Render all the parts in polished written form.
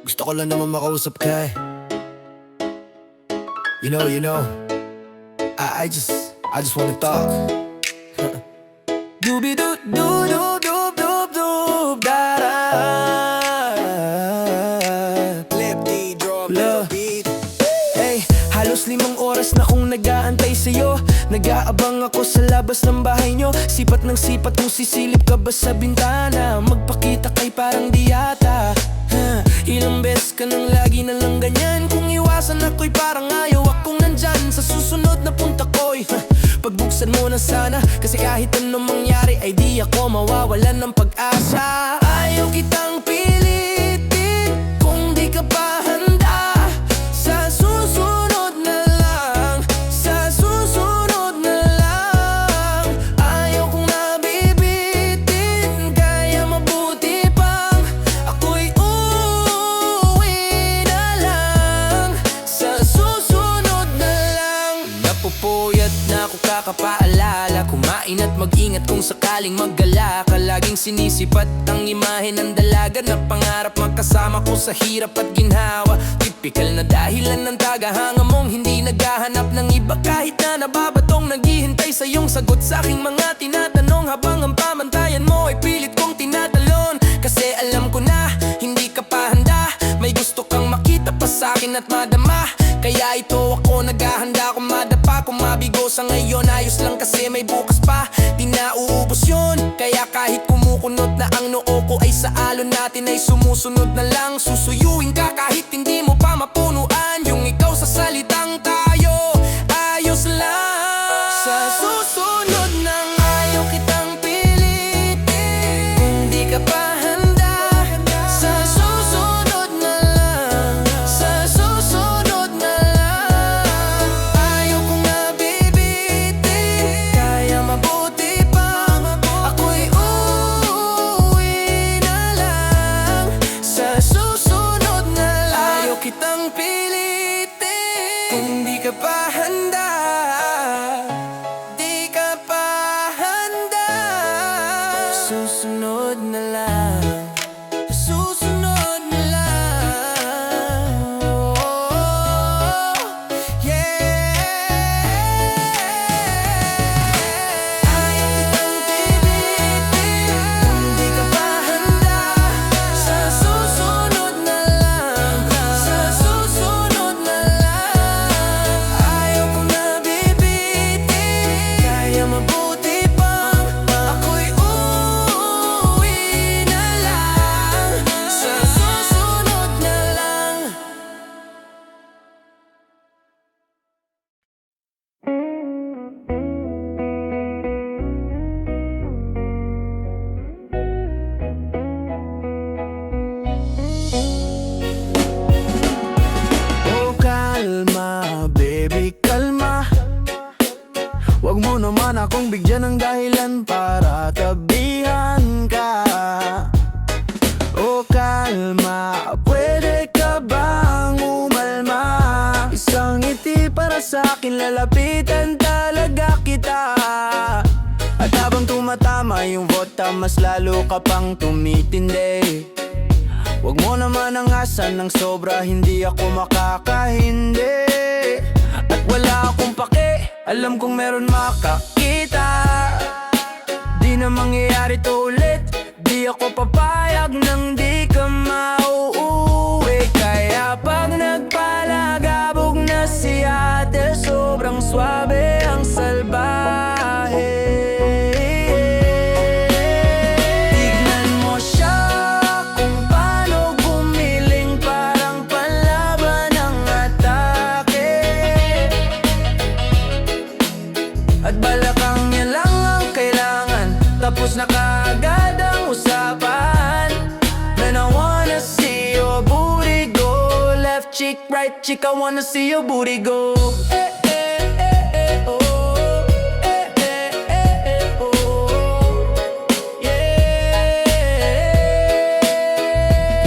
Gusto ko lang naman makausap ka eh. You know I just wanna talk. Doobie doo doo doo doo doo doo da da. Flip D drop the beat. Hey, halos 5 oras na kong nag-aantay sa'yo. Nag-aabang ako sa labas ng bahay nyo. Sipat ng sipat kung sisilip ka ba sa bintana. Magpakita kay parang di yata. Ilang beses ka nang lagi na lang ganyan. Kung iwasan ako'y parang ayaw akong nandyan. Sa susunod na punta ko'y pagbuksan mo na sana. Kasi kahit anong mangyari ay di ako mawawalan ng pag-asa. Ayaw kitang pilitin kung di ka pa handa. Sa susunod na lang, sa susunod na lang. Ayaw kong nabibitin, kaya mabuti pang ako'y uuwi na lang. Sa susunod na lang. Napupuyat na ako kakapaalala. Kumain at mag-ingat kung sakaling maggala ka. Laging sinisipat ang imahe ng dalaga na pangarap magkasama ko sa hirap at ginhawa. Tipikal na dahilan ng tagahanga mong hindi naghahanap ng iba. Kahit na nababatong naghihintay sa iyong sagot sa aking mga tinatanong. Habang ang pamantayan mo ay pilit kong tinatalon. Kasi alam ko na hindi ka pa handa. May gusto kang makita pa sa akin at madama. Kaya ito ako naghahanda kung madapa, kung mabigo sa ngayon. Ayos lang kasi may bukas pa, di na uubos yun. Kaya kahit kumukunot na ang noo ko ay sa alon natin ay sumusunod na lang. Susuyuin ka kahit hindi mo pa mapunuan. Yung ikaw sa salitang tayo, ayos lang. Sa susunod nang ayaw kitang pilitin kung di ka pa handa. Sa susunod na lang, sa susunod na lang. Ayaw kong nabibitin, kaya mabuti pang ako'y uuwi na lang. Sa susunod na lang. Ayaw kitang pilitin kung di ka pa handa. Di ka pa handa. Susunod na lang. Susunod na lang. Oh, yeah. Ayaw kitang pilitin kung di ka pa handa. Sa susunod na lang. Sa susunod na lang. Ayaw kong nabibitin, kaya mabuti pang ako'y uuwi na lang. Sa susunod na lang. Oh, kalma, baby, kalma. Huwag mo naman akong bigyan ng dahilan para tabihan ka. Oh, kalma, pwede ka bang umalma? Isang ngiti para sa akin, lalapitan talaga kita. At habang tumatama yung bota, mas lalo ka pang tumitindi. Huwag mo naman ang asa ng sobra, hindi ako makakahindi. At wala akong pake, alam kong meron makakita. Di na mangyayari to ulit, di ako papayag nang di ka mauuwi. Kaya pag nagpalagabog na si ate, sobrang swabe ang salbahe. Tignan mo siya kung paano gumiling, parang panlaban ng atake. At balakang niya lang ang kailangan, tapos na kaagad ang usapan. Man, I wanna see your booty go. Left cheek, right cheek, I wanna see your booty go. Eh, eh, eh, eh, oh. Eh, eh, eh, eh, oh. Yeah.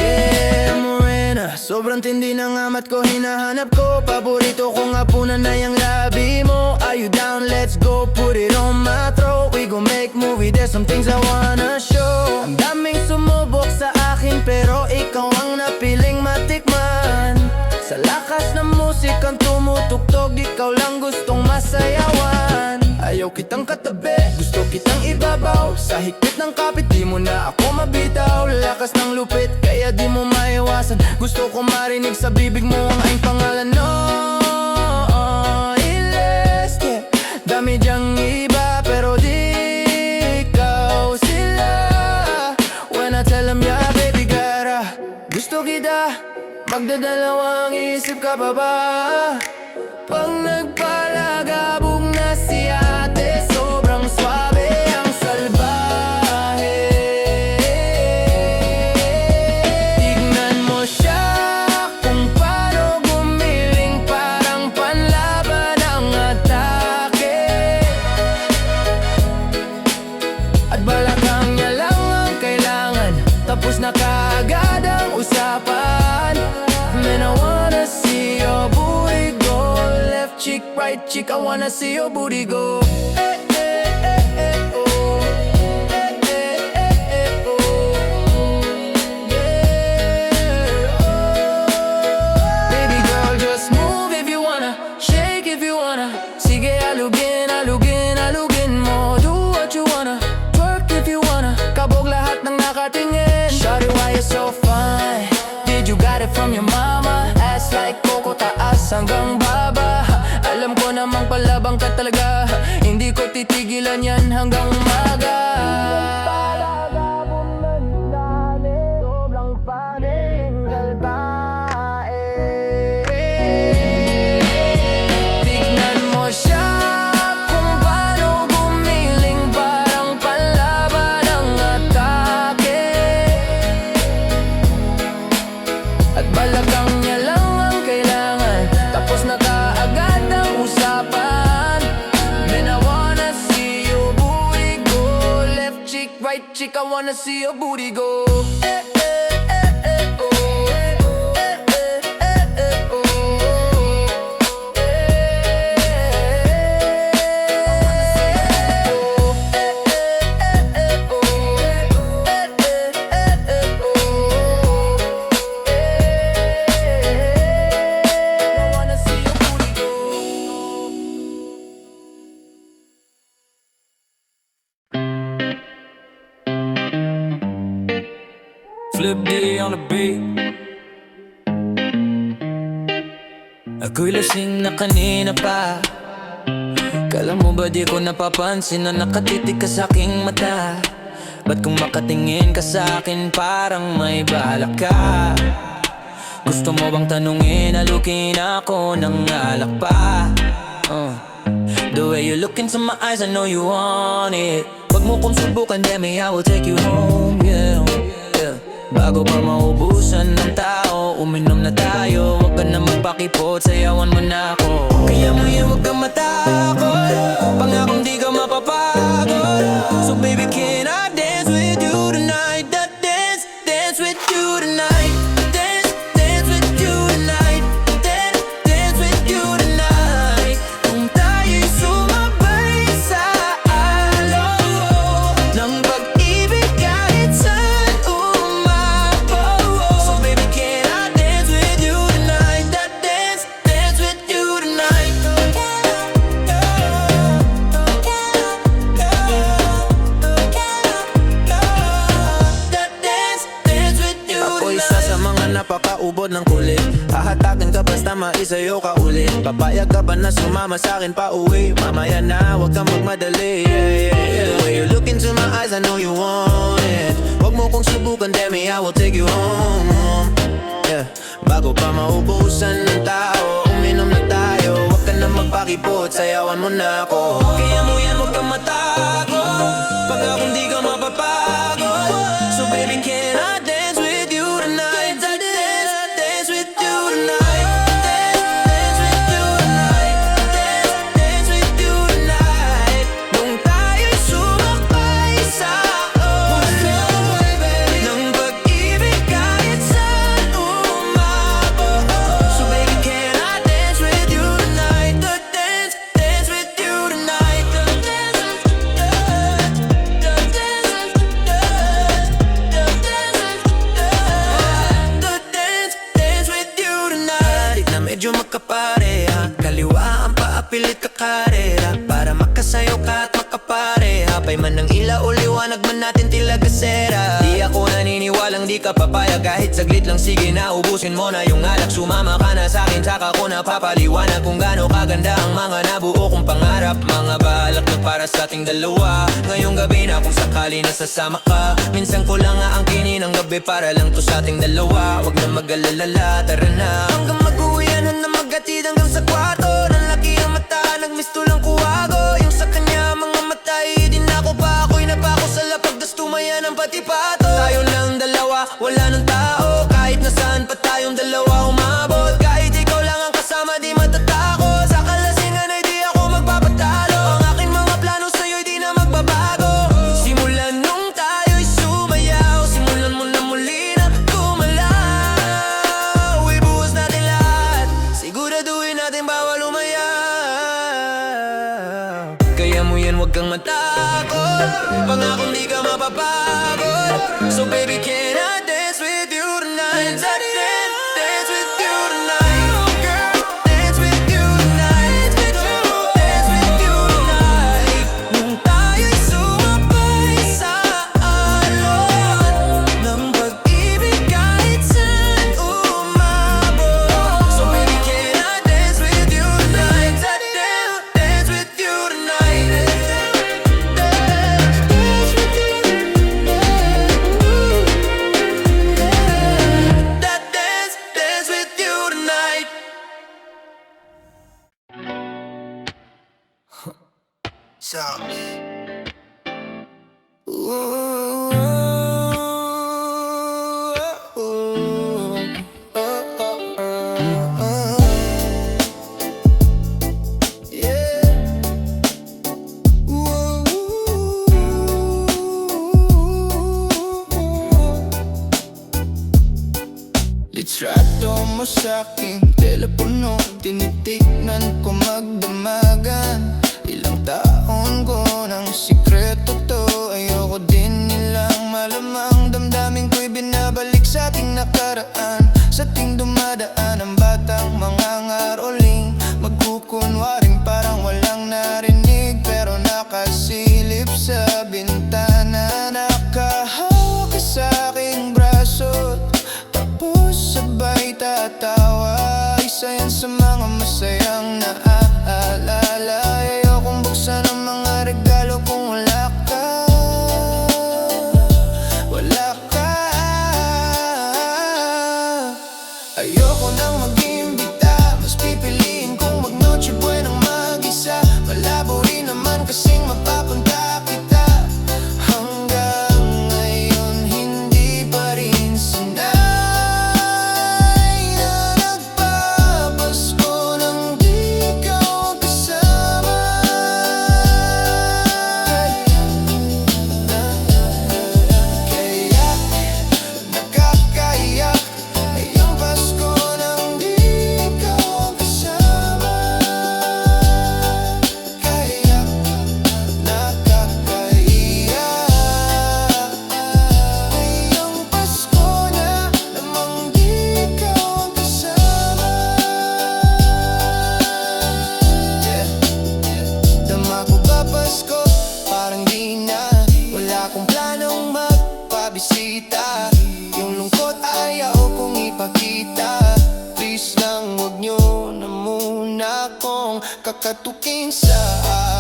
Yeah, morena, sobrang tindi ng amat ko, hinahanap ko. Paborito kong hapunan na yung labi mo. Are you down? Let's go, put it on my throat. We gon' make movie, there's some things I wanna show. Ang daming sumubok sa akin, pero ikaw ang napiling matik. tugtog, ikaw lang gustong masayawan. Ayaw kitang katabi, gusto kitang ibabaw. Sa higpit ng kapit, di mo na ako mabitaw. Lakas ng lupit, kaya di mo maiwasan. Gusto ko marinig sa bibig mo ang aking pangalan. No, Iles, yeah. Dami dyang iba, pero di ikaw sila. When I tell them, yeah, baby, gara gusto kita, magdadalawang isip ka pa ba? Pag nagpalagabog na si ate, sobrang swabe ang salbahe. Tignan mo siya kung paano gumiling, parang panlaban ang atake. At balakang niya lang ang kailangan, tapos na kaagad ang usapan. Man, I wanna see your booty go. Left cheek, right cheek, I wanna see your booty go. Eh, eh, eh, eh, oh. Eh, eh, eh, eh, oh. Yeah, oh. Baby girl, just move if you wanna, shake if you wanna. Sige, alugin, alugin, alugin mo. Do what you wanna, twerk if you wanna. Kabog lahat ng nakatingin. Shawty, why you so fine? Did you got it from your mama? Ass like Coco, taas hanggang baba. Alam ko namang palabang ka talaga, hindi ko titigilan yan hanggang umaga. Sobrang paningal tae. Tignan mo siya kung paano gumiling, parang panlaban ang atake. At balakang niya lang ang kailangan, tapos na kaagad ang usapan. Man, I wanna see your booty go. Left cheek, right cheek, I wanna see your booty go. Eh, eh, eh, eh, oh. Eh, eh, eh, eh, oh. Eh, eh, eh, oh. Eh, eh, eh, eh, oh. Flip D on the beat. Ako'y lasing na kanina pa. Kala mo ba di ko napapansin na nakatitig ka sa aking mata? Ba't kung makatingin ka sa akin parang may balak ka? Gusto mo bang tanungin, alukin ako ng alak pa? The way you look into my eyes, I know you want it. Wag mo kong subukan, demi, I will take you home, yeah, yeah. Bago pa maubusan ng tao, uminom na tayo. Huwag ka na magpakipot, sayawan mo na ako. Kaya mo yun, huwag kang matakot, pangakong di ka mapapagod. So baby, can I dance with you tonight? That dance, dance with you tonight. Dance, dance with you tonight. Dance, dance with you tonight. Kung tayo'y sumabay sa alo ng pag-ibig kahit saan umapaw. So baby, can I dance with you tonight? That dance, dance with you tonight. That dance, dance with you tonight. Ako isa sa mga napakaubod ng kulit. Hahatagan ka basta maisayo ka ulit. Papayag ka ba na sumama sa'kin pa uwi? Mamaya na, huwag kang magmadali, yeah, yeah, yeah. The way you look into my eyes, I know you want it. Huwag mo kong subukan, demi, I will take you home, yeah. Bago pa maubusan ng tao, uminom na tayo. Huwag ka na magpakipot, sayawan mo na ako. Kaya mo yan, huwag kang matakot, pangakong di ka mapapagod. So baby, can I dance with you tonight? Dance, dance with you tonight. Dance, dance with you tonight. Dance, dance with you tonight. Kung tayo'y sumabay sa ng pag-ibig kahit saan umapaw. So baby, can I dance with you tonight? The dance, dance with you tonight. The dance, the dance, the dance. Lipay man ng ilaw o liwanag man natin tila gasera. Di ako naniniwalang di ka papayag, kahit saglit lang sige na ubusin mo na yung alak. Sumama ka na sa'kin, saka ko napapaliwanag kung gaano kaganda ang mga nabuo kong pangarap. Mga balak na para sa ating dalawa, ngayong gabi na kung sakali nasasama ka. Minsan ko lang aangkinin ang gabi para lang to sa ating dalawa. Huwag na mag-alala, tara na. Hanggang mag-uwian na maghatid hanggang sa kwarto. Nalaki ang mata, nagmisto lang kuwago. Yung sa kanya mga mata, din ako pa. Ako'y napako sa lapag, das tumayan ang pati pato. Tayo lang dalawa, wala nang tao. Kahit nasaan pa tayong dalawa umabot. Kahit ikaw lang ang kasama, di matatakot. Sa kalasingan ay di ako magpapatalo. Ang aking mga plano sa'yo'y di na magbabago. Simulan nung tayo'y sumayaw, simulan mo na muli na gumalaw. Ibuhos natin lahat, siguraduhin natin bawal umayaw. Kaya mo yan, huwag kang matakot, pangakong di ka mapapagod. So baby, can I dance with you tonight? Dance with you tonight. Girl, dance with you tonight. Dance with you tonight. Nung tayo'y sumabay sa alon ng pag-ibig kahit saan umabot. So baby, can I dance with you tonight? Dance with you tonight. Dance with you tonight. Dance with you tonight. Sounds. Litrato mo sa'king telepono, tinitignan ko magdamagan. Ilang taon ko ng sikreto to, ayoko din nilang malamang. Damdamin ko'y binabalik sa ating nakaraan. Sa ting dumadaan ang batang mga ngaroling, magkukunwaring parang walang narinig, pero nakasilip sa bintana. Nakahawak ka sa'king braso, tapos sabay tatawa. Isa yan sa mga masayang naaalala. Ayokong buksan ang mga regalo kung wala ka. Wala ka. Ayoko nang mag-imbita, mas pipiliin kong mag-Noche Buenang mag-isa. Malabo rin naman kasing mapapunta kita. Hanggang ngayon hindi pa rin sanay na nagpapasko nang di ikaw kasama. Kaya nakakaiyak ngayong Pasko nang di ikaw kasama. Kaya nakakaiyak ngayong Pasko na namang di ikaw kasama. Dama ko ba Pasko? Parang di na. Wala akong planong magpabisita. Yung lungkot ayaw kong ipakita. Please lang wag nyo na muna akong kakatukin sa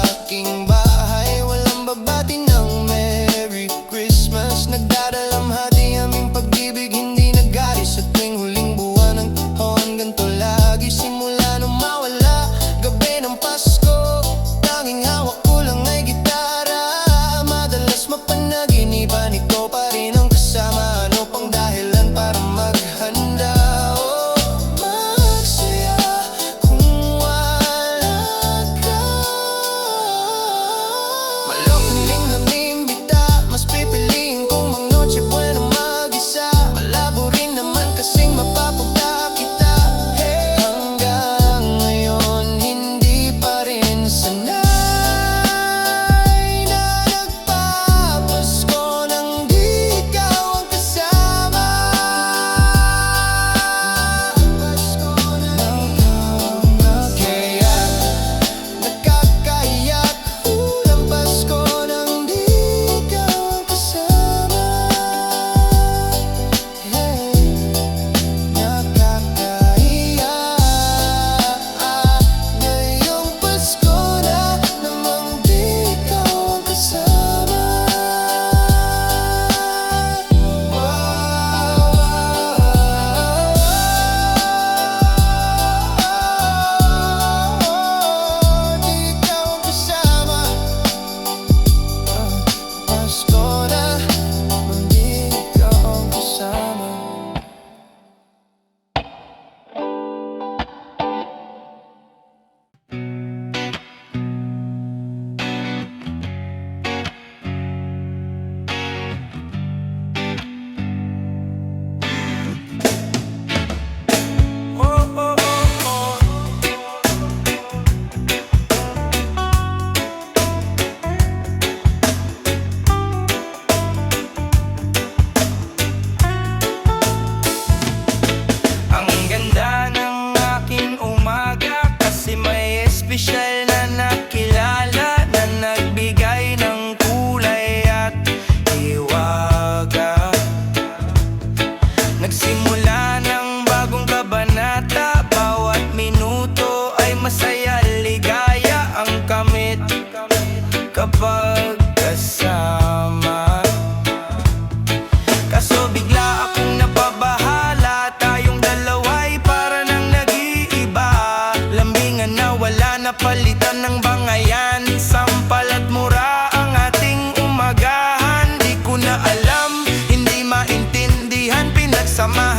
aking bahay. Walang babati ng Merry Christmas. Nagdadalamhati aming pag-ibig, hindi nag-alis sa tuwing huling buwan ng taon. Ganto lagi simula nung mawala gabi ng Pasko. Tanging hawak ko lang ay gitara. Madalas mapanaginipan, ikaw pa rin ang kasama. Ano pang dahilan para maghanda o magsaya kung wala ka? Malok niling namimbita, mas pipiliin kong mag-Noche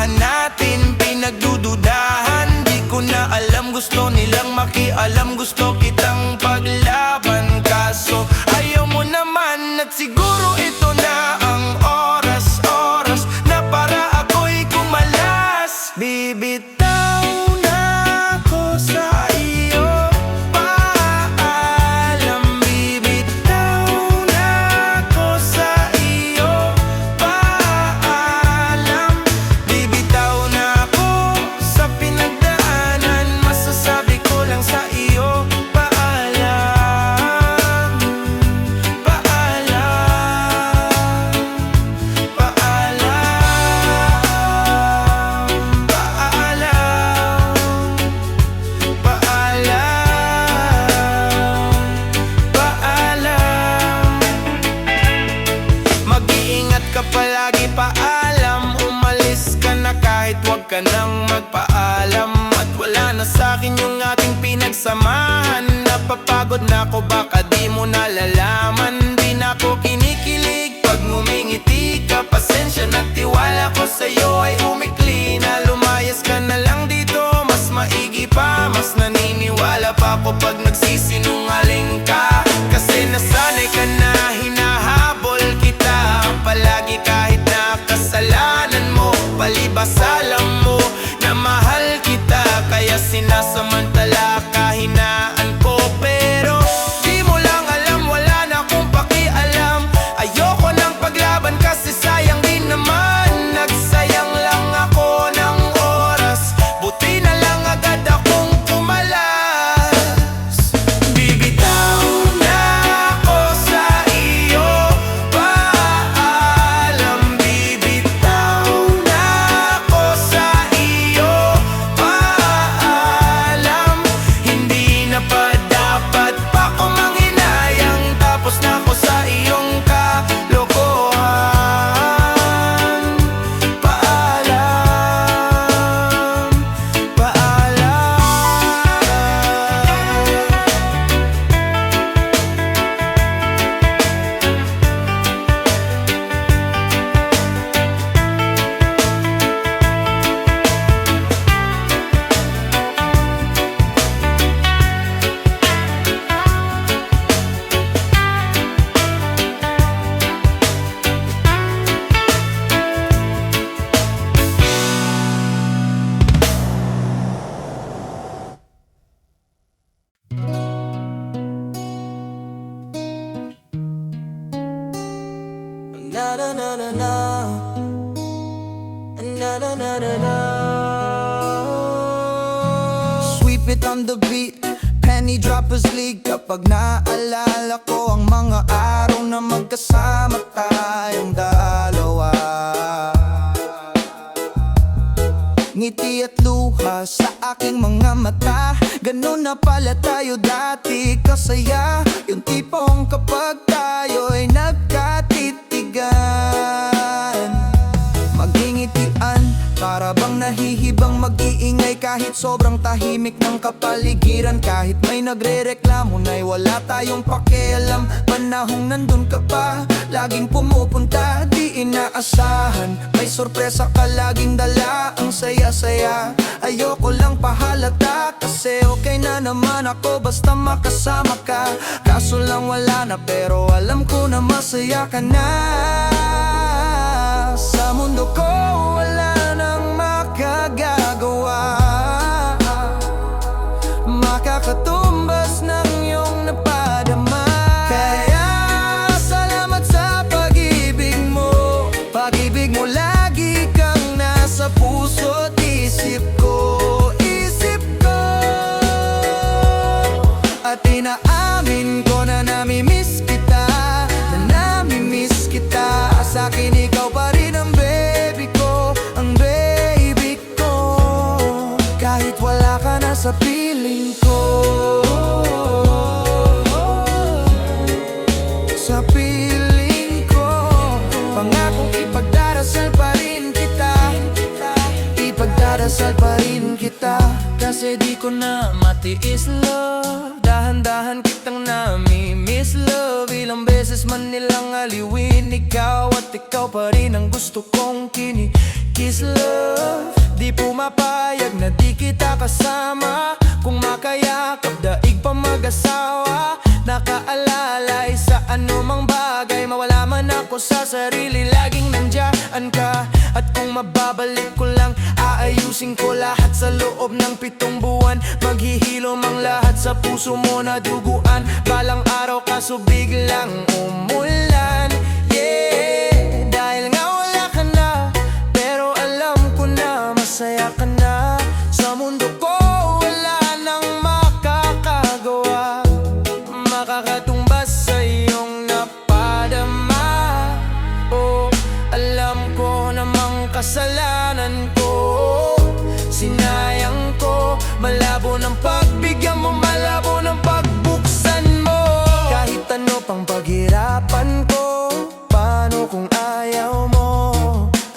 samahan natin pinagdududahan. Di ko na alam, gusto nilang makialam, gusto kitang paglaban, kaso ayaw mo naman. At siguro ito na ang oras na para ako'y kumalas. Bibitaw na ako sa iyo, paalam. Bibitaw na ako sa iyo, paalam. Bibitaw na ako sa pinagdaanan, masasabi ko lang sa iyo, paalam. Paalam. Paalam. Paalam. Paalam. Paalam. Mag-iingat ka palagi, paalam. Umalis ka na kahit wag ka nang magpaalam. At wala na sa'kin yung ating pinagsamahan. Napapagod na ako, baka di mo nalalaman. Di na ako kinikilig pag ngumingiti ka. Pasensya na, tiwala ko sa'yo ay umikli na. Lumayas ka na lang dito, mas maigi pa. Mas naniniwala pa ako pag nagsisinungaling ka. Kasi nasanay ka na, hinahabol kita palagi kahit na kasalanan mo. Palibas alam mo na mahal kita, kaya sinasamantala kahinaan ko. Pero di mo lang alam, wala na akong pakialam. Ayoko nang paglaban kasi sayang din naman. Nagsayang lang ako ng oras, buti na lang agad akong kumalas. Bibitaw na ako sa iyo, paalam. Bibitaw na ako sa iyo, paalam. Hindi na pa dapat pa ko manghinayang, tapos na ako sa iyong kalokohan. Paalam. Paalam. Na na na na na, na na na na na. Sweep it on the beat, penny droppers league. Kapag naaalala ko ang mga araw na magkasama tayong dalawa, ngiti at luha sa aking mga mata. Ganun na pala tayo dati kasaya. Yung tipong kapag tayo'y nagkatitigan, magingitian, para bang nahihibang mag-iingay. Kahit sobrang tahimik ng kapaligiran, kahit may nagre-reklamo na'y wala tayong pakialam. Panahong nandun ka pa, laging pumupunta, di inaasahan. May sorpresa ka laging dala, ang saya-saya. Ayoko lang pahalata, kasi okay na naman ako basta makasama ka. Kaso lang wala na, pero alam ko na masaya ka na. Sa mundo ko wala nang makagagawa, makakatumbas ng iyong napadama. Kaya salamat sa pag-ibig mo. Pag-ibig mo lagi kang nasa puso't isip ko, isip ko. At inaamin ko na namimiss kita, na namimiss kita. Sa akin ikaw pa rin ang baby ko, ang baby ko. Kahit wala ka na sa piling ko, sa piling ko. Pangakong ipagdarasal pa rin kita, ipagdarasal pa rin kita. Kasi di ko na matiis love, dahan-dahan kitang nami-miss love. Ilang beses beses man nilang aliwin, ikaw at ikaw pa rin ang gusto kong kinikiss, love. Di pumapayag na di kita kasama, kung makayakap daig pa mag-asawa. Nakaalalay sa anumang bagay, mawala man ako sa sarili, laging nandyan ka. At kung mababalik ko lang, aayusin ko lahat sa loob ng 7 buwan. Maghihilom ang lahat sa puso mo na duguan. Balang araw kaso biglang umulan, yeah. Dahil nga wala ka na, pero alam ko na masaya ka na. Sa mundo ko wala nang makakagawa, makakatumbas sa iyong napadama. Oh, alam ko namang kasalanan ko, sinayang ko. Malabo ng pagbigyan mo, malabo ng pagbuksan mo. Kahit ano pang paghirapan ko, paano kung ayaw mo?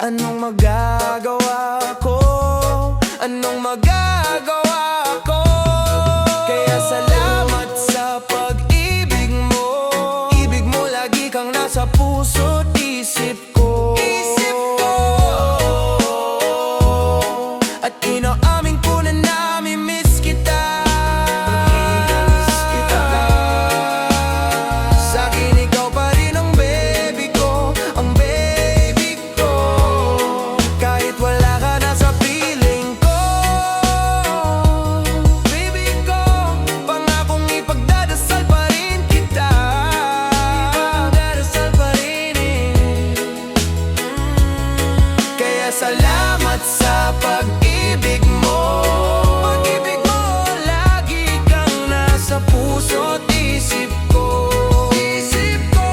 Anong magagawa ko? Anong magagawa ko? Kaya salamat sa pag-ibig mo. Ibig mo lagi kang nasa puso't isip ko. At inaamin ko na nami-miss kita. Sa'kin ikaw pa rin ang baby ko, ang baby ko. Kahit wala ka na sa piling ko, baby ko. Pangakong ipagdadasal pa rin kita, ipagdadasal pa rin Kaya salamat sa pag-ibig mo. Pag-ibig mo, lagi kang nasa puso't isip ko. Isip ko.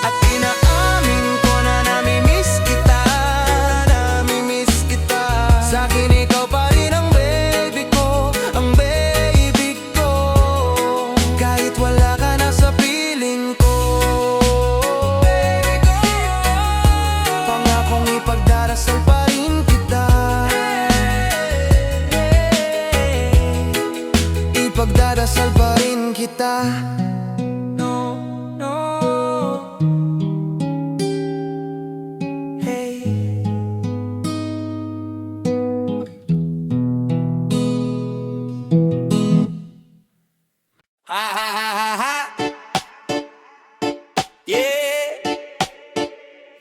At inaamin ko na nami-miss kita, nami-miss kita. Sa'kin ikaw pa rin ang baby ko, ang baby ko. Kahit wala ka na sa piling ko, baby ko. Pangakong ipagdarasal pa rin kita, ipagdarasal pa rin kita. No, no. Hey. Ha ha ha ha ha. Yeah.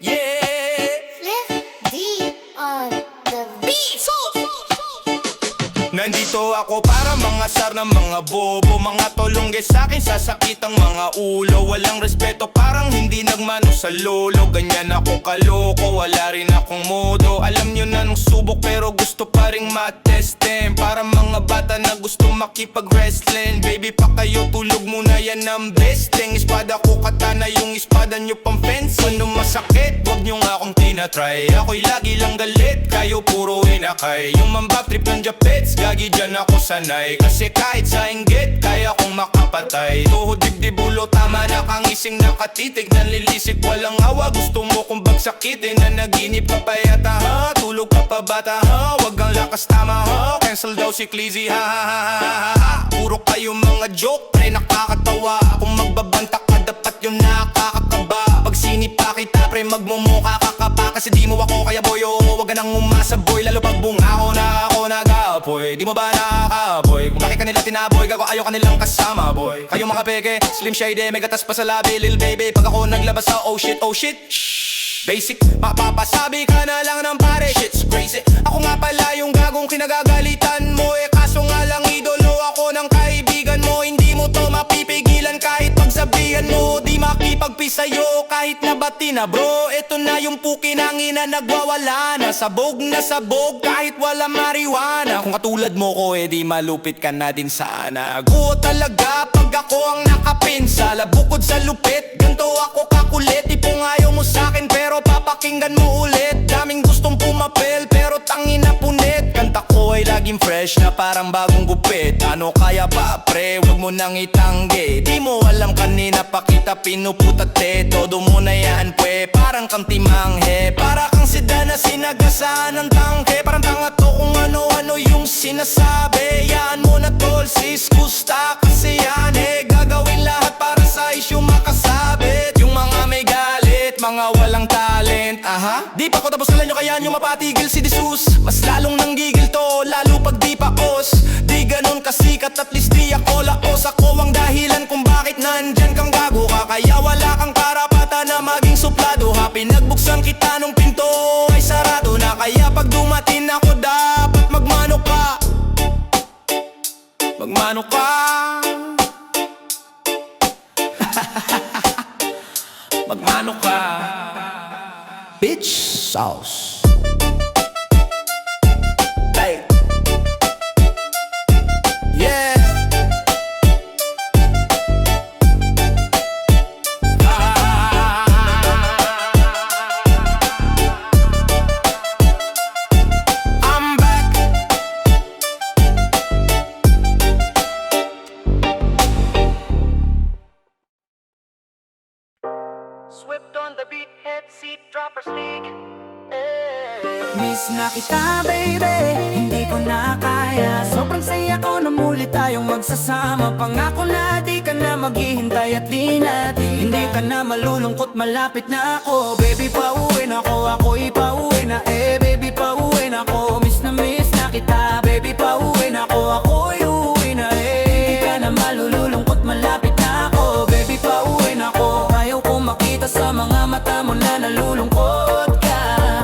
Yeah. Lift D on the beat. Nandito ako para mangasar ng mga bobo, mga tolongge sa'kin sasakit ang mga ulo. Walang respeto, parang hindi nagmano sa lolo. Ganyan ako kaloko, wala rin akong modo. Alam nyo na nung subok pero gusto pa ring matestin. Para mga bata na gusto makipag-wrestling. Baby pa kayo, tulog muna yan ang besting. Espada ko katana, yung espada nyo pang fencing. Ano masakit, wag nyo nga akong tinatry. Ako'y lagi lang galit, kayo puro inakay. Yung mambap trip ng japets, gagi dyan ako sanay. Kasi kahit sa inggit, kaya kong makapatay. Tuhod dibdib ulo, tama na kang ising nakatitig. Nanlilisik, walang awa, gusto mo kong bagsakitin. Na naginip ka pa yata ha, tulog ka pa bata ha. Wag ang lakas tama ha, cancel daw si Clizzy ha ha ha ha ha. Puro kayo mga joke, pre nakakatawa. Kung magbabanta ka, dapat yung nakakakaba. Pag sinipa kita, pre magmumukha ka pa. Kasi di mo ako kaya boy, oh, wag ka nang umasa boy. Lalo pag bunga ako nag-apoy. Di mo ba nakakaboy? Kung bakit kanila tinaboy, gago ayaw kanilang kasama boy. Kayo mga peke, slim shade, may gatas pa sa labi, lil baby. Pag ako naglabas sa oh shit, shh. Basic, mapapasabi ka na lang ng pare, shit's crazy. Ako nga pala yung gagong kinagagalitan mo. Kaso nga lang idolo ako ng kaibigan mo. Hindi mo to mapipigilan kahit pagsabihan mo. Di makipagpis sa'yo kahit nabati na bro. Ito na yung puki ng ina nagwawala na. Sabog kahit wala marijuana. Kung katulad mo ko di malupit ka na din sana. Guo talaga pag ako ang nakapinsala. Bukod sa lupit, ganto ako kakulit. Tipong ayaw mo sa'kin pero papakinggan mo ulit. Daming gustong pumapel pero tangin na punit. Kanta ko ay laging fresh na parang bagong gupit. Ano kaya ba pre, wag mo nang itanggi. Di mo alam kanina pa kita pinuputate. Todo mo na yan pwe, parang kang timanghe. Para kang sedan na sinagasaan ng tangke. Parang tanga to kung ano-ano yung sinasabi. Yan mo na tol sis, gusta kasi yan gagawin lahat para sa talent. Di pa ko tapos kala nyo kaya nyo mapatigil si Jesus. Mas lalong nanggigil to, lalo pag di pa os. Di ganon kasikat at least di ako laos. Ako ang dahilan kung bakit nandyan kang bago ka. Kaya wala kang karapatan na maging suplado ha. Pinagbuksan kita nung pinto ay sarado na. Kaya pag dumating ako dapat magmano ka. Magmano ka. Magmano ka. Bitch sauce. Hey. Yeah. I'm back. Swift on the beat, head seat, dropper sneak. Miss na kita baby, hindi ko na kaya. Sobrang saya ko na muli tayong magsasama. Pangako na di ka na maghihintay at di na hindi ka na malulungkot, malapit na ako. Baby pauwi na ako, ako'y pauwi na baby pauwi na ako. Miss na kita, baby pauwi na ako, ako'y uwi na hindi ka na malulungkot, malapit na ako. Baby pauwi na ako, ayaw ko makita sa mga mata mo na nalulungkot ka.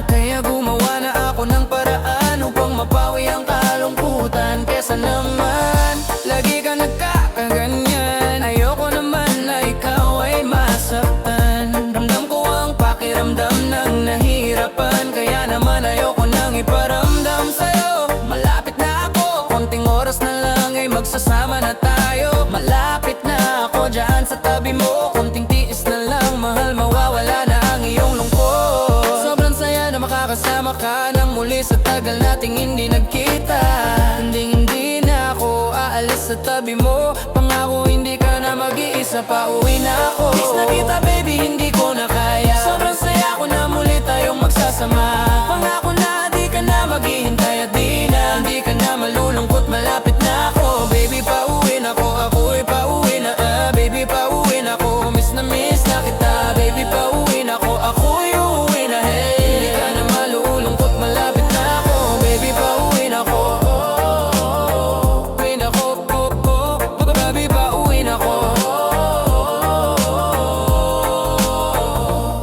Kaya gumawa na ako ng paraan upang mapawi ang kalungkutan. Kesa naman lagi ka nagkakaganyan. Ayoko naman na ikaw ay masaktan. Ramdam ko ang pakiramdam ng nahirapan. Kaya naman ayoko nang iparamdam sa'yo. Malapit na ako, konting oras na lang ay magsasama na tayo. Malapit na ako dyan sa tabi mo. Konting tiis na lang, mahal, mawawala na ang iyong lungkot. Sobrang saya na makakasama ka nang muli sa tagal nating hindi nagkita. Hindi na ako aalis sa tabi mo. Pangako hindi ka na mag-iisa, pauwi na ako. Miss na kita baby, hindi ko na kaya. Sobrang saya ko na muli tayong magsasama. Pangako na di ka na maghihintay at di na hindi ka na malulungkot, malapit na ako. Baby pauwi na ako, ako'y pauwi na baby pauwi na ako. Miss na kita baby, pauwi na ako, ako'y uwi na hindi ka na malulungkot, malapit na ako. Baby pauwi na ako, uwi na ako, baby pauwi na ako.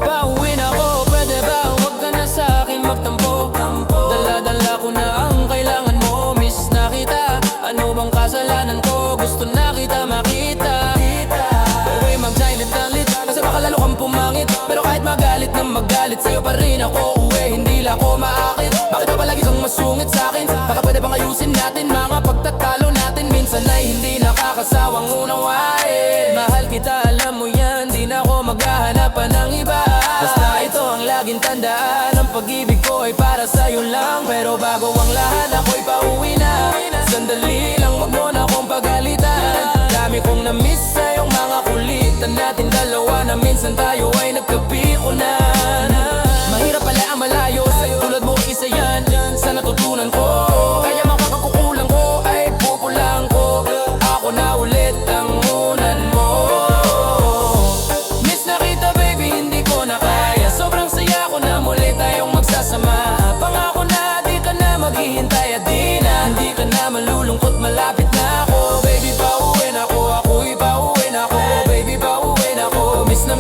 Pauwi na ako, pwede ba huwag ka na sa akin magtampo. Dala-dala ko na ang kailangan mo. Miss na kita, ano bang kasalanan ko? Gusto na kita makita. Uwi mag-silent dalit, kasi baka lalo kang pumangit. Pero kahit magalit na magalit, sa'yo pa rin ako uwi, hindi lang ako maakit. Bakit ba palagi kang masungit sa'kin? Baka pwede bang ayusin natin mga pagtatalo natin? Minsan ay hindi nakakasawang unawain. Mahal kita, alam mo yan, di na ako maghahanapan ng iba. Basta ito ang laging tandaan, ang pag-ibig ko ay para sa'yo lang. Pero bago ang lahat, ako'y pauwi na. Sandali lang, wag mo na akong pagalitan. Dami kong na-miss sa'yong mga kulitan natin dalawa, na minsan tayo ay nagkapikunan. Mahirap pala ang malayo, sa'yo tulad mo isa yan sa natutunan ko. Kaya makakakukulang ko ay pupulang ko. Ako na ulit ang unan mo. Miss na kita baby, hindi ko na kaya. Sobrang saya ko na muli tayong magsasama. Pangako na di ka na maghihintay at di na hindi ka na malulungkot, malapit na ako. Baby pauwi na ako, ako'y pauwi na ako. Baby pauwi na ako, miss na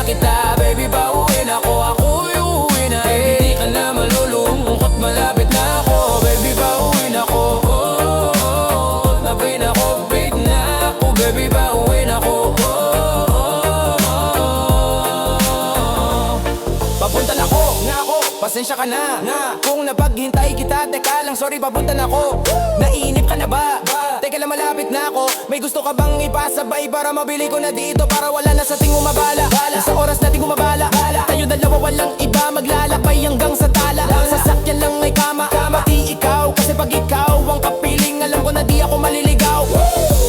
kita. Baby pauwi na ako, ako'y uwi na hindi ka na malulungkot, malapit na ako. Baby pauwi na ako, tabi na ako, wait na ako. Baby pauwi na ako, papunta na ako, nga ako, pasensya ka na kung napaghintay kita, teka lang, sorry, papunta na ako. Naiinip ka na ba? Teka lang, malapit na ako. May gusto ka bang ipasabay para mabili ko na dito, para wala na sa ting umabala. Sa oras natin gumabala, tayo dalawa walang iba, maglalakbay hanggang sa tala. Sasakyan lang may kama, pati ikaw, kasi pag ikaw ang kapiling, alam ko na di ako maliligaw.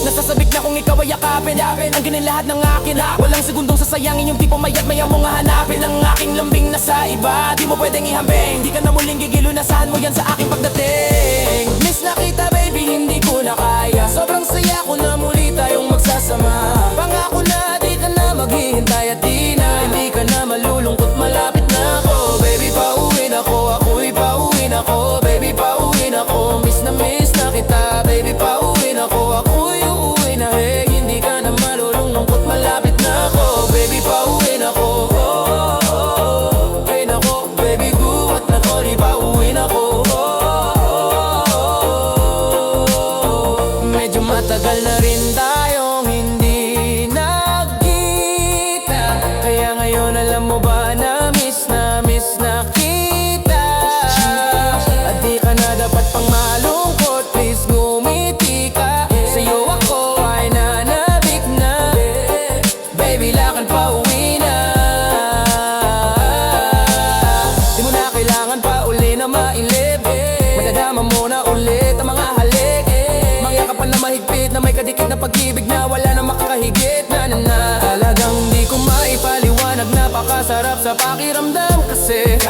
Nasasabik na kung ikaw ay yakapin, ang ganun lahat ng akin. Walang segundong sasayangin, yung tipo mayat maya mo nga hanapin. Ang aking lambing na sa iba, di mo pwedeng ihambing. Di ka na muling gigilo, nasahan mo yan sa aking pagdating. Miss na kita baby, hindi ko na kaya. Sobrang saya ko na muli tayong magsasama. Pangako na di ka na maghihintay at di na hindi ka na malulungkot, malapit na ako. may kadikit na pag-ibig na wala na makakahigit na Talagang di ko maipaliwanag, napakasarap sa pakiramdam Kasi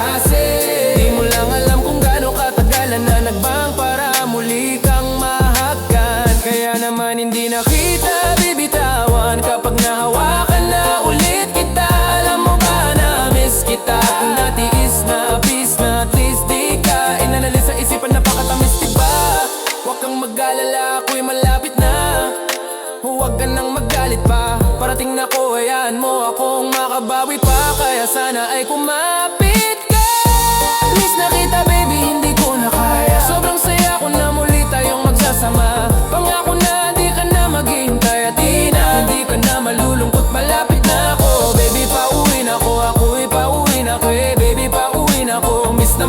di mo lang alam kung gaano katagalan na nagbang para muli kang mahagkan Kaya naman hindi na kita bibitawan kapag nahawakan na ulit kita Alam mo ba na miss kita kung natiis na peace na at least di ka inanalis sa isipan, napakatamis diba? Huwag kang mag-alala, ako'y malapit na Huwag ka nang magalit pa Parating na ko, hayaan mo akong makabawi pa Kaya sana ay kumapit ka Miss na kita baby, hindi ko na kaya Sobrang saya ko na muli tayong magsasama Pangako na di ka na maghihintay at hindi ka na malulungkot Malapit na ako, baby pauwi na ko Ako'y pauwi na ko baby pauwi na ko Miss na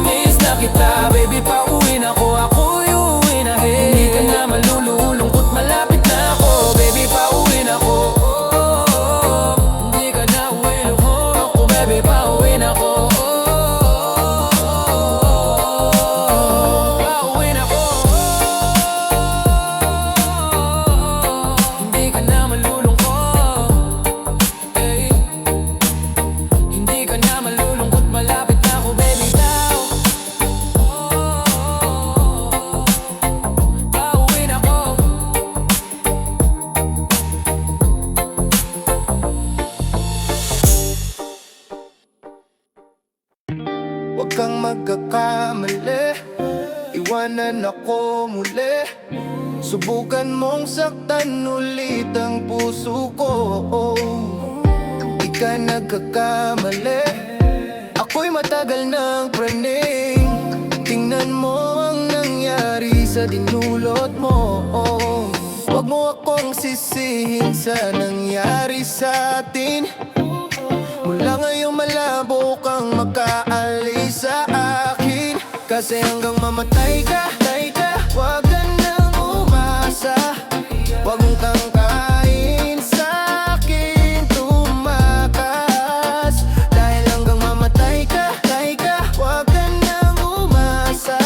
kita, baby pauwi na ko Ako'y uwi na Hindi ka na malulungkot, malapit na ako Baby pauwi na ko Hindi ka na uwi na ko Ako baby pauwi na ko Pauwi na ko Hindi ka na malulungkot hey. Hindi ka na malulungkot, malapit na ako baby daw Pauwi na ko Huwag kang magkakamali Iwanan ako muli Subukan mong saktan ulit ang puso ko Di ka nagkakamali Ako'y matagal ng praning Tingnan mo ang nangyari sa dinulot mo Huwag mo akong sisihin sa nangyari sa atin Mula ngayong malabo kang makaalis sa akin Kasi hanggang mamatay ka, huwag ka nang umasa Huwag mong kangkain sa akin tumakas Dahil hanggang mamatay ka, huwag ka nang umasa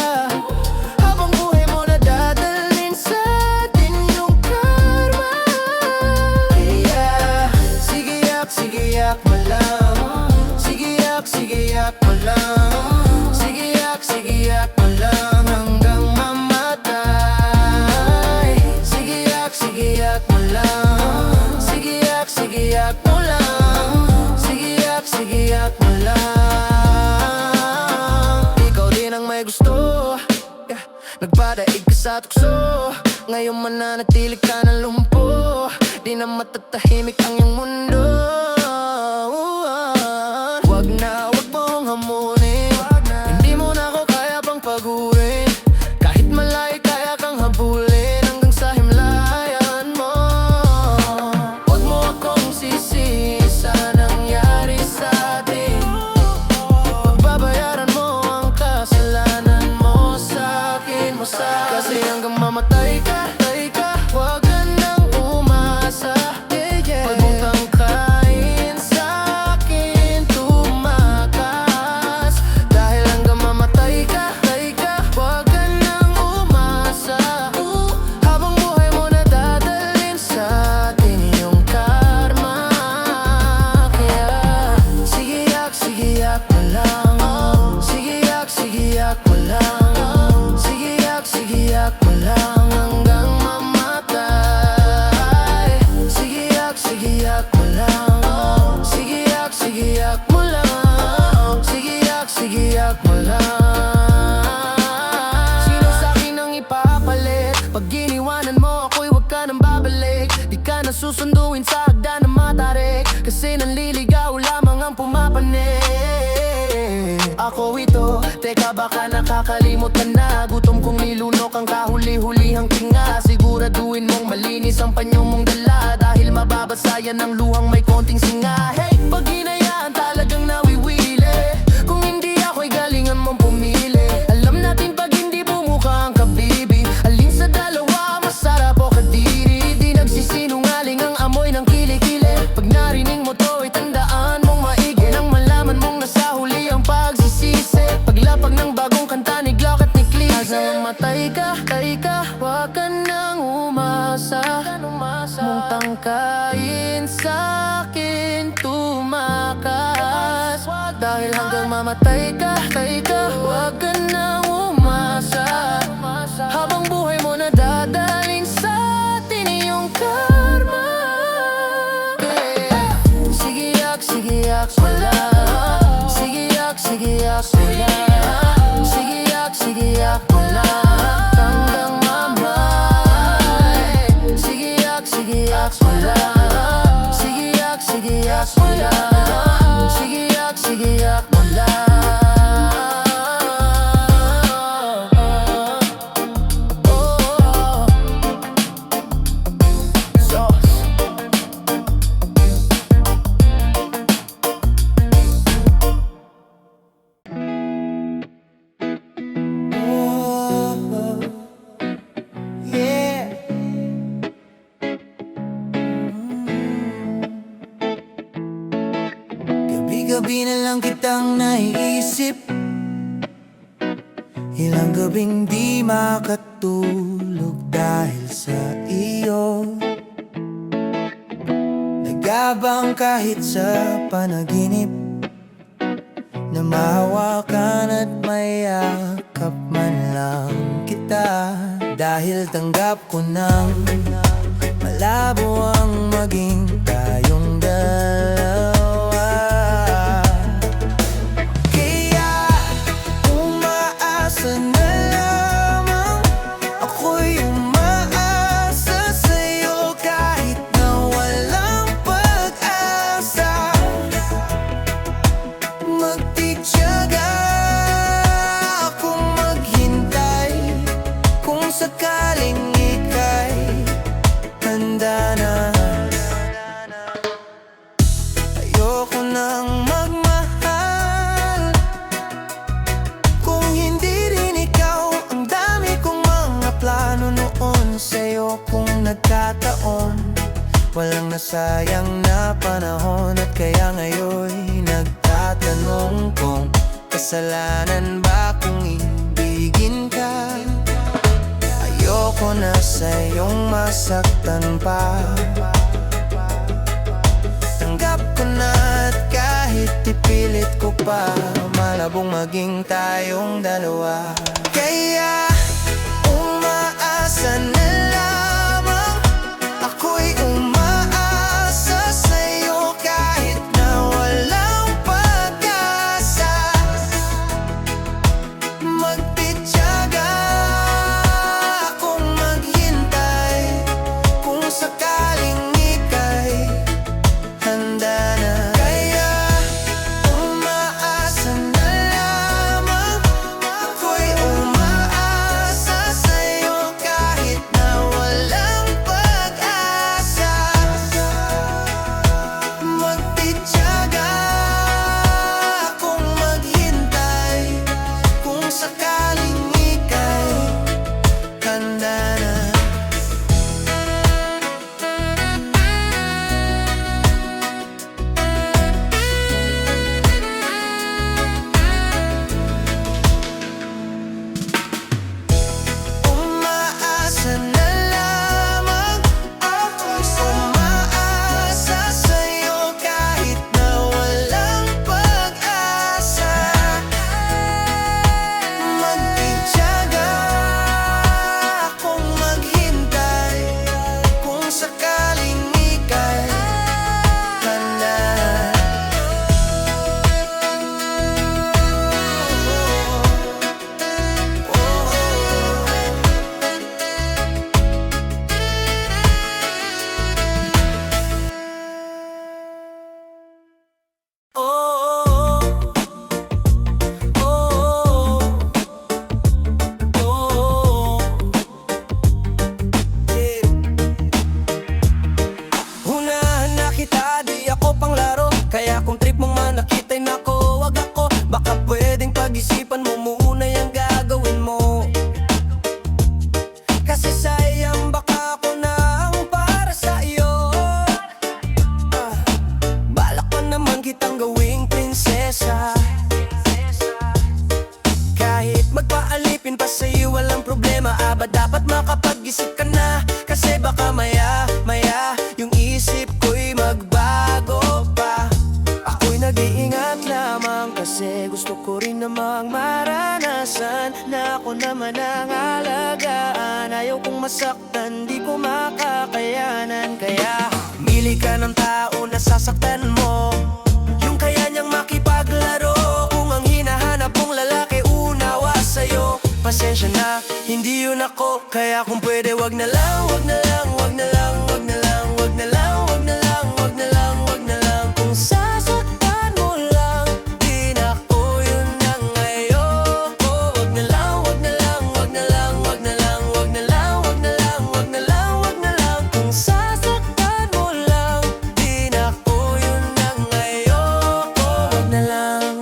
Habang buhay mo na dadalhin sa atin yung karma Kaya sige yak mo lang Sige yak mo lang Sige yak mo lang hanggang mamatay Sige yak mo lang Sige yak mo lang Sige yak mo lang Ikaw din ang may gusto Nagpadaig ka sa tukso Ngayon mananatili ka ng lumpo Di na matatahimik ang iyong mundo Wag mong hamunin Hindi mo na ako kaya pang pagurin Kahit malayo kaya kang habulin Hanggang sa himlayan mo Wag mo akong sisihin sa nangyari sa atin Pagbabayaran mo ang kasalanan mo sa akin Kasi hanggang mamatay ka Huwag ka nang umasa Huwag mong tangkain sa akin tumakas Dahil hanggang mamatay ka Huwag ka nang umasa Habang buhay mo na dadalhin sa atin yung karma Kaya sige yak mo lang Sige yak mo lang Sige yak mo lang hanggang mamatay Sige yak mo lang Sige yak mo lang Sige yak mo lang Sino sa'kin ang ipapalit? Pag iniwanan mo ako'y huwag ka nang babalik Di ka na susunduin sa hagdan na matarik Kasi nanliligaw lamang ang pumapanik Ako ito, teka baka nakakalimutan na Gutom kong nilunok ang kahuli-hulihang tinga Siguraduhin mong malinis ang panyo mong dala Dahil mababasa yan ang luhang may konting singa Hey, pag hinayaan talagang nawiwili Kung hindi ako'y galingan mong pumili Alam natin pag hindi bumuka ang kabibi Alin sa dalawa masarap o kadiri Di nagsisinungaling ang amoy ng kilikili Pag narinig mo to ay tandaan mong maigi Nang malaman mong nasa huli ang pagsisisi Paglapag ng bagong kanta ni Glock at ni Click Hanggang mamatay ka, huwag ka nang umasa mamamatay ka, huwag ka nang umasa. Habang buhay mo nadadalhin sa atin iyong karma. Sige yak, wala. Sige yak, wala. Sige yak, wala. Hanggang mamay. Sige yak, wala. Sige yak, wala. Sige yak, wala. Yeah. Gabi-gabi na lang kitang naiisip. Ilang gabing di makatulog dahil sa iyo. Nagabang kahit sa panaginip na mahawakan at mayakap man lang kita. Dahil tanggap ko nang malabo ang maging tayong dalawa. Kaya umaasa na lamang, ako'y umaasa sa'yo kahit na walang pag-asa. Magtitiyaga akong maghintay kung sakaling ika'y handa na. Ayoko nang magmahal kung hindi rin ikaw. Ang dami kong mga plano noon sa'yo kung nagkataon. Walang nasayang na panahon at kaya ngayon'y nagtatanong kung kasalanan ba kung ibigin ka. Ayoko na sa'yong masaktan pa. Tanggap ko na at kahit ipilit ko pa, malabong maging tayong dalawa. Kaya umaasa na lamang, ako'y umaasa sa'yo kahit na walang pag-asa. Magtitiyaga akong maghintay kung sakaling ika'y handa na. Kaya umaasa na lamang, ako'y umaasa sa'yo kahit na walang pag-asa. Magtitiyaga akong maghintay kung sakaling ika'y handa na. Umaasa na lamang, ako'y umaasa sa'yo kahit na walang pag-asa. Magtitiyaga akong maghintay kung sakaling ika'y handa. Unahan na kita, di ako panglaro. Kaya kung trip mong manakitay nako, wag ako. Baka pwedeng pag-isipan mo muna yung gagawin mo. Kasi sayang baka ako na ang para sa iyo. Balak pa naman kitang gawing prinsesa. Kahit magpaalipin pa sa'yo walang problema. Aba dapat makapag-isip ka na. Kasi baka maya yung isip ko'y magbago pa. Ako'y nag-iingat lamang kasi gusto ko namang maranasan na ako naman ang alagaan. Ayaw kong masaktan, di ko makakayanan. Kaya mili ka ng tao na sasaktan mo, yung kaya niyang makipaglaro. Kung ang hinahanap mong lalaki unawa sa'yo, pasensya na, hindi yun ako. Kaya kung pwede wag na lang, wag na lang, wag na lang, wag na lang, wag na lang, wag na lang, wag na lang, wag na lang. Kung sasaktan mo lang, di na ako yun ang ayoko. Wag na lang, wag na lang, wag na lang, wag na lang, wag na lang, wag na lang, wag na lang, wag na lang. Kung sasaktan mo lang, di na ako yun ang ayoko. Wag na lang.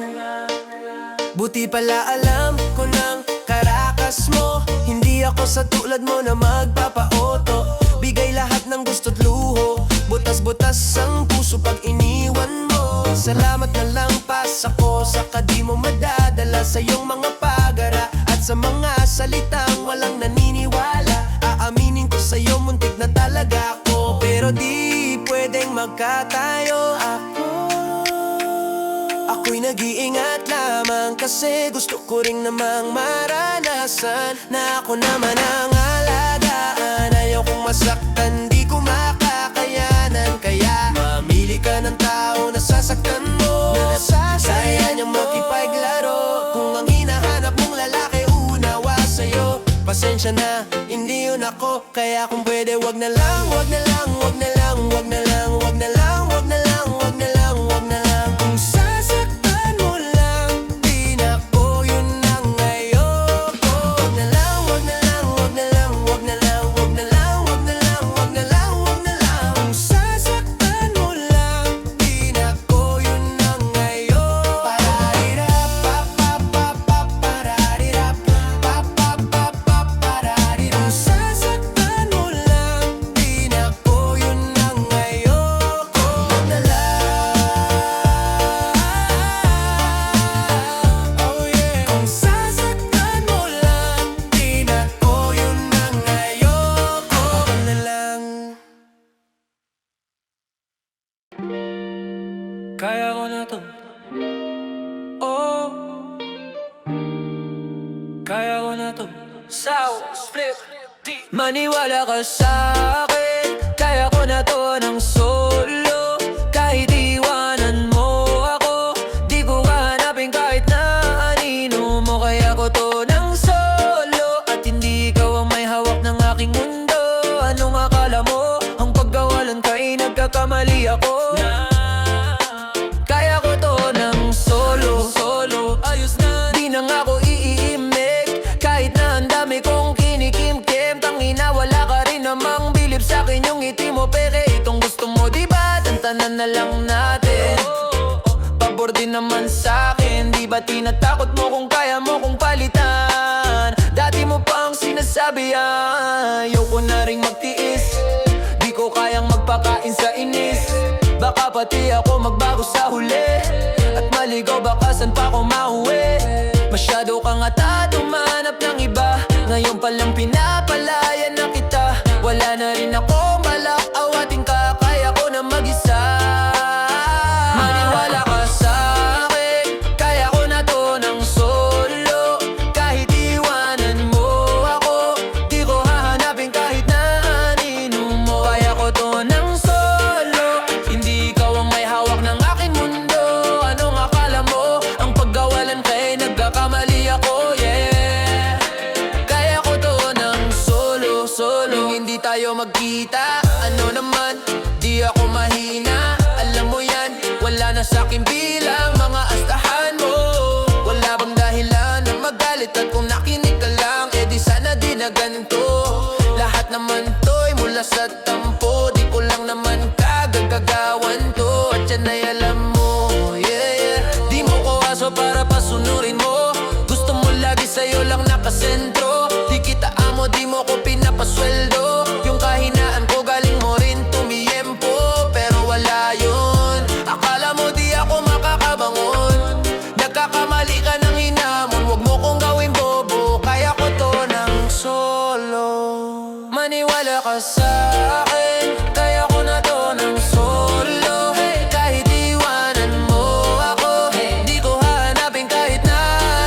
Buti pala alam ko ng karakas mo, hindi ako sa tulad mo na magpapaoto. Bigay lahat ng gusto't luho, butas-butas ang puso pag iniwan mo. Salamat na lang pas ako sa di mo madadala sa iyong mga pagara at sa mga salitang walang naniniwala. Aaminin ko sa'yo, muntik na talaga ako, pero di pwedeng magkatayo. Ako'y nag-iingat lamang kasi gusto ko rin namang maranasan na ako naman ang alagaan. Ayaw kong masaktan, di ko makakayanan. Kaya mamili ka ng tao na sasaktan mo, kaya niyang makipaglaro. Kung ang hinahanap mong lalaki unawa sa'yo, pasensya na, hindi yun ako. Kaya kung pwede wag na lang, wag na lang, wag na lang, wag na lang, wag na lang, wag na lang, wag na lang, wag na lang. Kung sasaktan mo lang, di na ako yun ang ayoko. Wag na lang, wag na lang, wag na lang, wag na lang, wag na lang, wag na lang, wag na lang, wag na lang. Kung sasaktan mo lang, di na ako yun ang ayoko. Pararirap, pa pa pa pa, pararirap, pa pa pa pa, pararirap. Kung sasaktan mo lang, di na ako yun ang ayoko. Wag na lang. Oh yeah. Kung sasaktan mo lang, di na ako yun ang ayoko. Wag na lang. Kaya ko na to. Oh, kaya ko na to. Sound flip deep. Maniwala ka sa'kin, kaya ko na to ng solo. Kahit iwanan mo ako, di ko hahanapin kahit na anino mo. Kaya ko to ng solo, at hindi ikaw ang may hawak ng aking mundo. Anong akala mo? Ang pagkawalan ka ay nagkakamali ako. Kaya ko to ng solo, solo, ayos na, di na nga ako iimik. Kahit na ang dami kong kinikimkim, tangina wala ka rin namang bilib sa'kin yung ngiti mo. Peke itong gusto mo, diba? Tantanan na lang natin. Pabor din naman sa'kin, di ba tinatakot mo kung kaya mo kong palitan? Dati mo pa ang sinasabi, ayoko na ring magtiis. Di ko kayang magpakain sa inis. Baka pati ako magbago sa huli, at maligaw baka saan pa ako mauwi. Masyado kang ata tumanap ng iba, ngayon palang pinapalaya na kita. Wala na rin ako balak awatin ka, kaya ko na mag-isa. Maniwala ka sa'kin, kaya ko na to ng solo. Kahit iwanan mo ako, di ko hahanapin kahit na anino mo. Kaya ko to ng solo, hindi ikaw ang may hawak ng aking mundo. Anong akala mo? Ang paggawalan kay nagkakamali ako, yeah. Kaya ko to ng solo, solo. Nung hindi tayo magkita, ano naman, di ako mahina. Alam mo yan, wala na sa'kin bilang mga astahan mo. Wala bang dahilan na magalit, at kung nakinig ka lang, di sana di na ganito. Lahat naman to'y mula sa tampo, di ko lang naman kagagawan to. At yan ay alam mo, yeah, yeah. Di mo ko aso para pasunurin mo, gusto mo lagi sa'yo lang nakasentro. Di kita amo, di mo ko pinapasweldo. Yung kahinaan ko galing mo rin tumiyempo, pero wala yun. Akala mo di ako makakabangon, nagkakamali ka ng hinamon. Huwag mo kong gawin bobo, kaya ko to ng solo. Maniwala ka sa'kin, kaya ko na to ng solo. Kahit iwanan mo ako, di ko hahanapin kahit na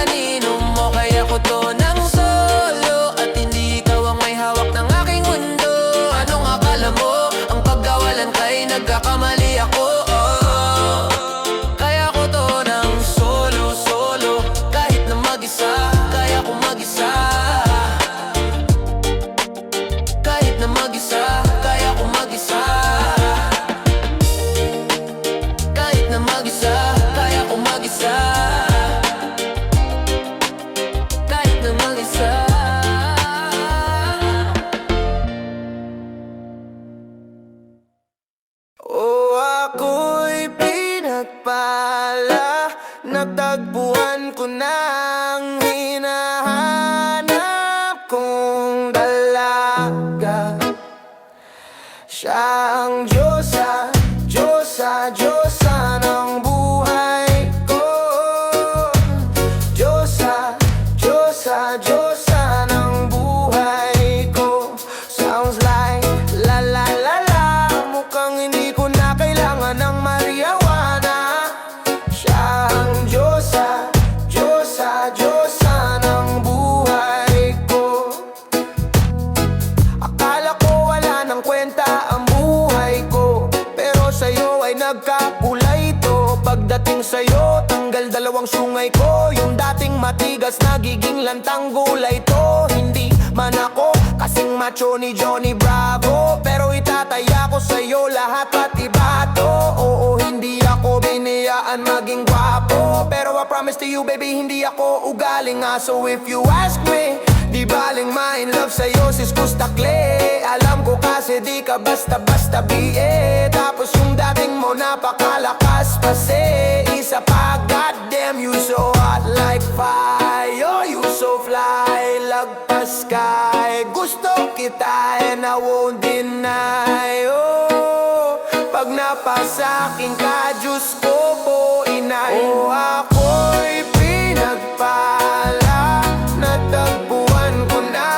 ang sungay ko. Yung dating matigas nagiging lantang gulay to. Hindi man ako kasing macho ni Johnny Bravo, pero itataya ko sa'yo lahat pati bato. Oo, hindi ako biniyaan maging gwapo, pero I promise to you baby, hindi ako ugaling aso. If you ask me, di baling ma-in love sa'yo sis Kustakle. Alam ko kasi di ka basta-basta BA. Tapos yung dating mo napakalakas pase. Isa pa, goddamn you so hot like fire. You so fly, lagpas sky. Gusto kita and I won't deny. Oh, pag napasakin ka, Diyos ko po inay. Oh, ako'y pinagpala, natagpuan ko na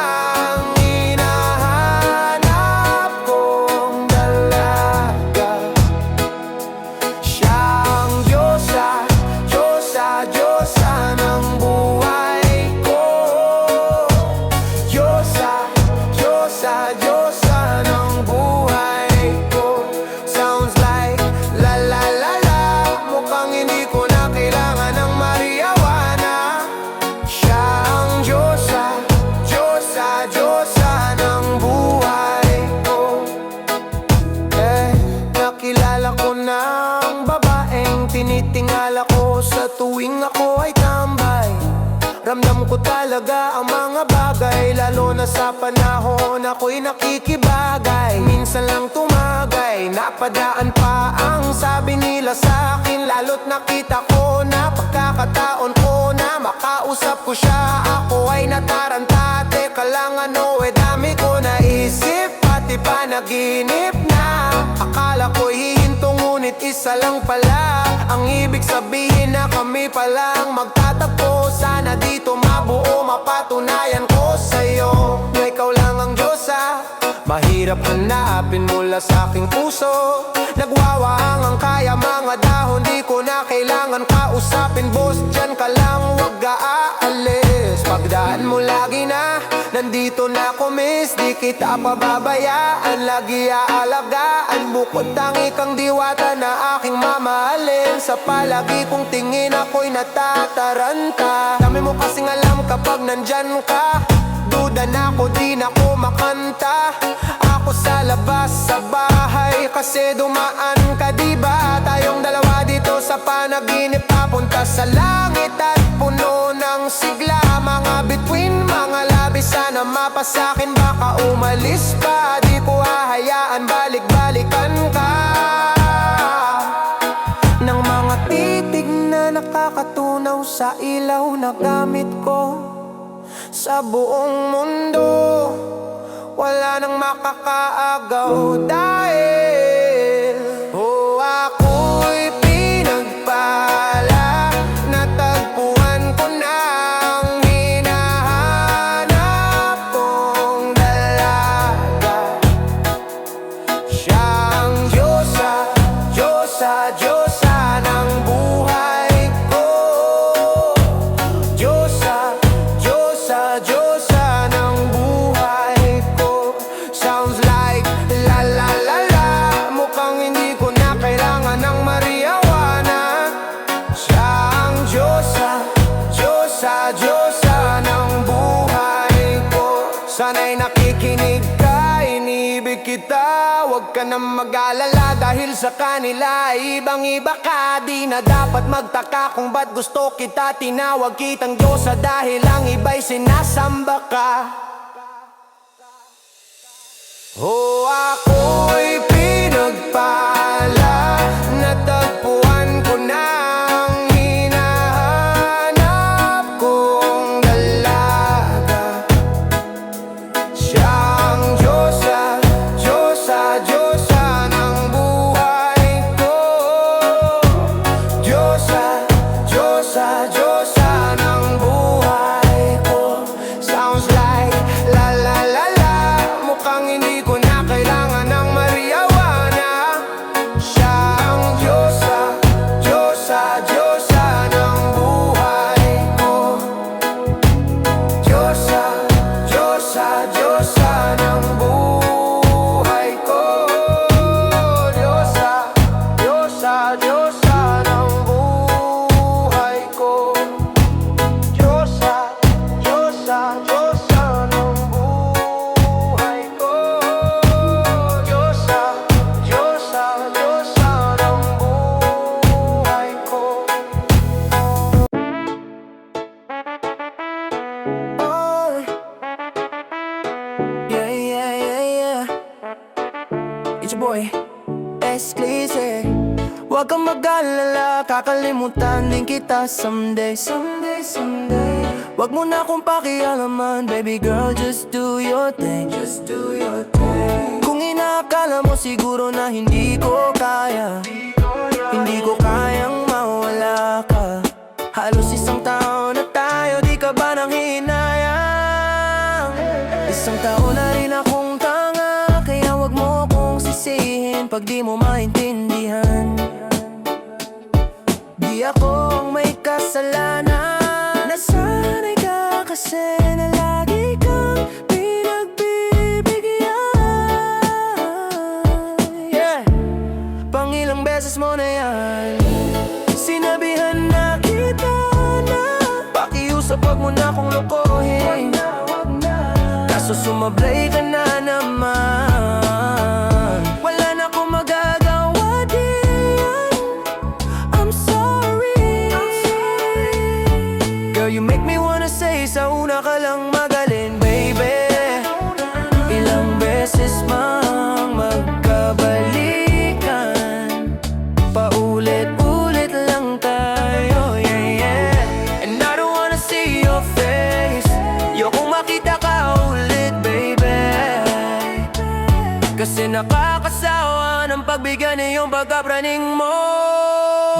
ang hinahanap kong dalaga. Siyang Diyosa, Diyosa, Diyosa ng buhay ko. Diyosa, Diyosa, Diyosa ng buhay ko. Sounds like la la la la. Mukhang hindi ko na kailangan ng mariawana. Siya ang Diyosa, Diyosa, Diyosa ng buhay ko. Nakilala ko na ang babaeng tinitingala ko sa tuwing ako ay tambay. Ramdam ko talaga ang mga bagay, lalo na sa panahon ako'y nakikibagay. Minsan lang tumagay, napadaan pa ang sabi nila sa akin. Lalo't nakita ko na pagkakataon ko na makausap ko siya. Ako ay nataranta, teka lang ano dami ko naisip, pati panaginip na. Akala ko hihinto ngunit isa lang pala ang ibig sabihin na kami palang magtatagpo. Sana dito mabuo, mapatunayan ko sa'yo na ikaw lang ang Diyosa. Mahirap hanapin mula sa aking puso. Nagwawaang ang kaya mga dahon, di ko na kailangan kausapin. Boss, dyan ka lang, wag aalis. Pagdaan mo lagi na, nandito na ako miss. Di kita pababayaan, lagi aalagaan. Bukod tangi kang diwata na aking mamahalin. Sa palagi kong tingin ako'y natataranta. Dami mo kasing alam kapag nandyan ka. Duda na ako, di na ako makanta. Ako sa labas, sa bahay, kasi dumaan ka diba? Tayong dalawa dito sa panaginip, papunta sa langit at puno ng sigla. Mga bituin, mga labi, sana mapasakin. Baka umalis pa, di ko hahayaan, balik-balikan ka. Ng mga titig na nakakatunaw sa ilaw na gamit ko. Sa buong mundo, wala nang makakaagaw dahil ako'y pinagpala, natagpuan ko na ang hinahanap kong dalaga. Siyang Diyosa, Diyosa, Diyosa ng buhay ko. Diyosa, Diyosa, Diyosa ng buhay ko. Sounds like la la la la. Mukhang hindi ko na kailangan ng mariawana. Siya ang Diyosa, Diyosa, Diyosa ng buhay ko. Sana'y nakikinig ka, iniibig kita. Huwag ka na mag-alala dahil sa kanila ibang-iba ka. Di na dapat magtaka kung ba't gusto kita tinawag kitang Diyosa, dahil ang iba'y sinasamba ka. Ako'y pinagpala, natagpuan ko na ang hinahanap kong dalaga. Siyang Diyosa, Diyosa, Diyosa ng buhay ko. Diyosa, Diyosa, Diyosa ng buhay ko. Sounds like la la la la. Mukhang hindi ko na kailangan ng Maria. Oh, yeah, yeah, yeah, yeah. It's your boy, Exclusive. Huwag kang mag-alala, kakalimutan din kita someday, someday, someday. Huwag mo na akong pakialaman, baby girl, just do your thing, just do your thing. Kung inaakala mo siguro na hindi ko kaya, hindi ko kayang mawala ka. Halos isang taon na tayo, di ka ba nang hinayang? Isang taon na rin akong tanga, kaya wag mo akong sisihin pag di mo maintindihan. Di ako ang may kasalanan, nasanay ka kasi na lagi kang pinagbibigyan. Yeah, pangilang beses mo na yan, sinabihan na kita na pakiusap, wag mo na akong lokohin. Kaso sumablay ka na naman, wala na akong magagawa din. I'm sorry. Girl, you make me wanna say sa una ka lang magaling, baby. Ilang beses mang magkabalikan, paulit-ulit lang tayo, yeah, yeah. And I don't wanna see your face, ayokong makita ka ulit, baby. Kasi nakakasawa ng pagbigyan iyong pagkapraning mo.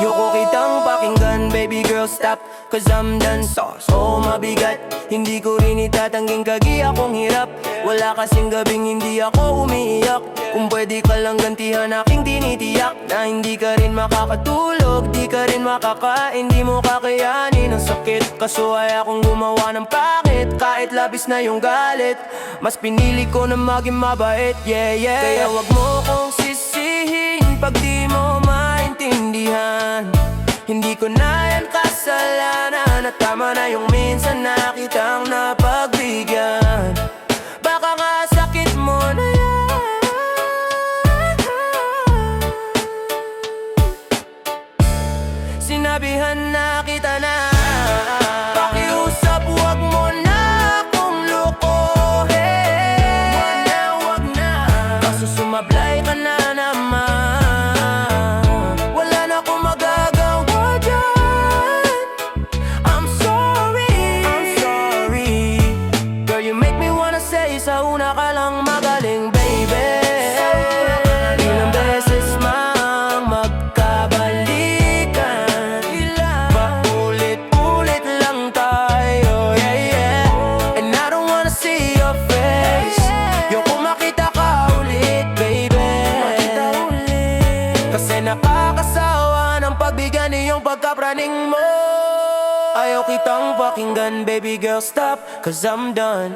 Yoko kitang pakinggan, baby girl, stop, cause I'm done. So mabigat, hindi ko rin itatangging kagi akong hirap. Wala kasing gabing hindi ako umiiyak. Kung pwede ka lang gantihan aking tinitiyak, na hindi ka rin makakatulog, di ka rin makakain, di mo kakayanin ang sakit. Kaso ay akong gumawa ng pangit, kahit labis na yung galit, mas pinili ko na maging mabait, yeah, yeah. Kaya wag mo kong sisihin pag di mo maintindihan. Hindi ko na yan kasalanan, at tama na yung minsan na kitang napagbigyan. Baka nga sakit mo na yan. Sinabihan na kita na pakiusap, wag mo na akong lokohin. Wag na, wag na, kaso sumablay ka na naman, wala na akong magagawa dyan. I'm sorry, I'm sorry. Girl, you make me wanna say sa una ka lang magaling, baby. Ilang beses mang magkabalikan, paulit-ulit lang tayo, yeah, yeah. And I don't wanna see your face, ayokong makita ka ulit, baby. Kasi nakakasawa ng pagbigyan iyong pagkapraning mo. Ayaw kitang pakinggan, baby girl, stop, cause I'm done.